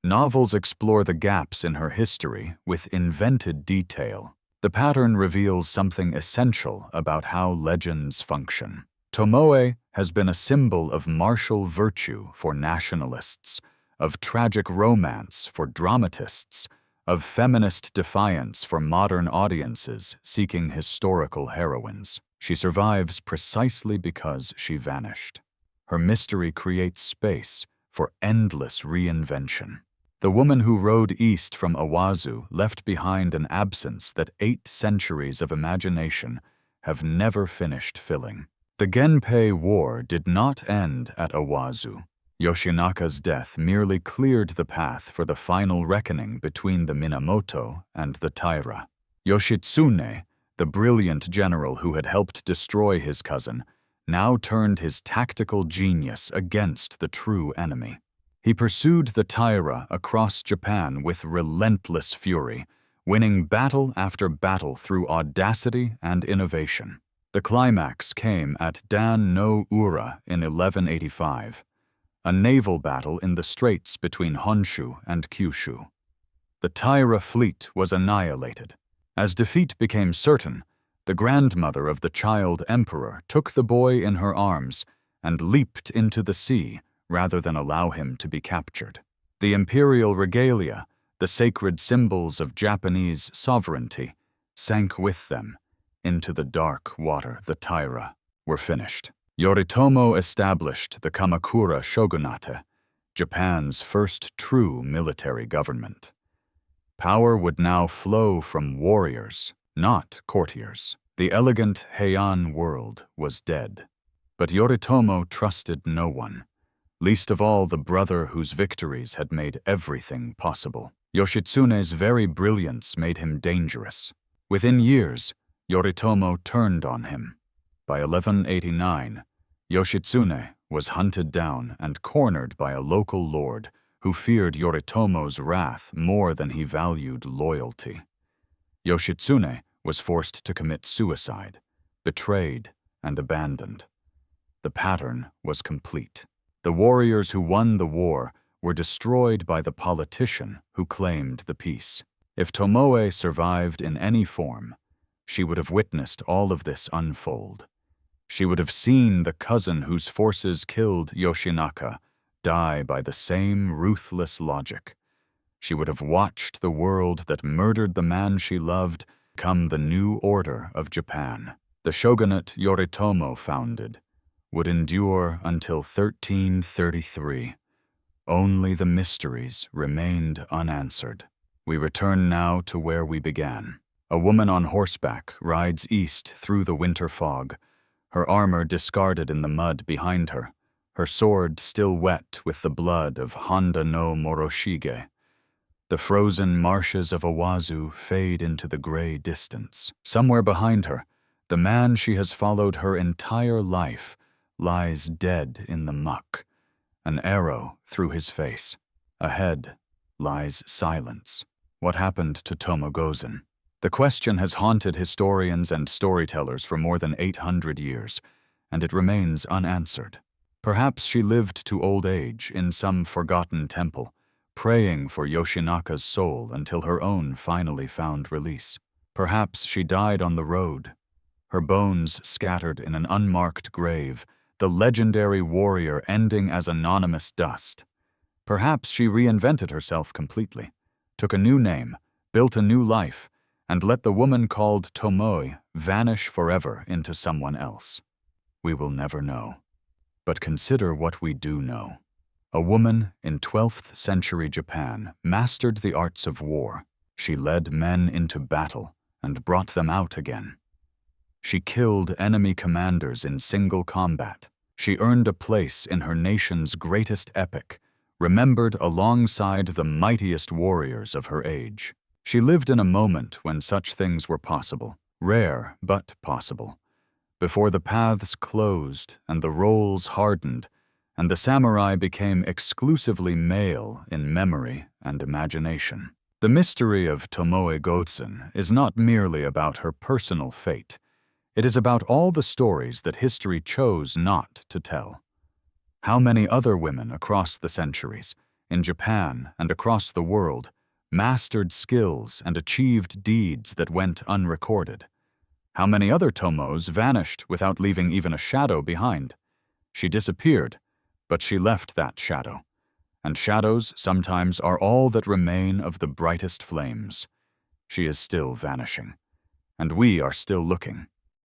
Novels explore the gaps in her history with invented detail. The pattern reveals something essential about how legends function. Tomoe has been a symbol of martial virtue for nationalists, of tragic romance for dramatists, of feminist defiance for modern audiences seeking historical heroines. She survives precisely because she vanished. Her mystery creates space for endless reinvention. The woman who rode east from Awazu left behind an absence that 8 centuries of imagination have never finished filling. The Genpei War did not end at Awazu. Yoshinaka's death merely cleared the path for the final reckoning between the Minamoto and the Taira. Yoshitsune, the brilliant general who had helped destroy his cousin, now turned his tactical genius against the true enemy. He pursued the Taira across Japan with relentless fury, winning battle after battle through audacity and innovation. The climax came at Dan no Ura in 1185, a naval battle in the straits between Honshu and Kyushu. The Taira fleet was annihilated. As defeat became certain, the grandmother of the child emperor took the boy in her arms and leaped into the sea rather than allow him to be captured. The imperial regalia, the sacred symbols of Japanese sovereignty, sank with them into the dark water. The Taira were finished. Yoritomo established the Kamakura shogunate, Japan's first true military government. Power would now flow from warriors, not courtiers. The elegant Heian world was dead. But Yoritomo trusted no one, least of all the brother whose victories had made everything possible. Yoshitsune's very brilliance made him dangerous. Within years, Yoritomo turned on him. By 1189, Yoshitsune was hunted down and cornered by a local lord who feared Yoritomo's wrath more than he valued loyalty. Yoshitsune was forced to commit suicide, betrayed and abandoned. The pattern was complete. The warriors who won the war were destroyed by the politician who claimed the peace. If Tomoe survived in any form, she would have witnessed all of this unfold. She would have seen the cousin whose forces killed Yoshinaka die by the same ruthless logic. She would have watched the world that murdered the man she loved become the new order of Japan. The shogunate Yoritomo founded would endure until 1333. Only the mysteries remained unanswered. We return now to where we began. A woman on horseback rides east through the winter fog, her armor discarded in the mud behind her, her sword still wet with the blood of Honda no Moroshige. The frozen marshes of Awazu fade into the gray distance. Somewhere behind her, the man she has followed her entire life lies dead in the muck, an arrow through his face. Ahead lies silence. What happened to Tomoe Gozen? The question has haunted historians and storytellers for more than 800 years, and it remains unanswered. Perhaps she lived to old age in some forgotten temple, praying for Yoshinaka's soul until her own finally found release. Perhaps she died on the road, her bones scattered in an unmarked grave, the legendary warrior ending as anonymous dust. Perhaps she reinvented herself completely, took a new name, built a new life, and let the woman called Tomoe vanish forever into someone else. We will never know. But consider what we do know. A woman in 12th century Japan mastered the arts of war. She led men into battle and brought them out again. She killed enemy commanders in single combat. She earned a place in her nation's greatest epic, remembered alongside the mightiest warriors of her age. She lived in a moment when such things were possible, rare but possible, before the paths closed and the roles hardened, and the samurai became exclusively male in memory and imagination. The mystery of Tomoe Gozen is not merely about her personal fate. It is about all the stories that history chose not to tell. How many other women across the centuries, in Japan and across the world, mastered skills and achieved deeds that went unrecorded? How many other Tomoes vanished without leaving even a shadow behind? She disappeared, but she left that shadow. And shadows sometimes are all that remain of the brightest flames. She is still vanishing, and we are still looking.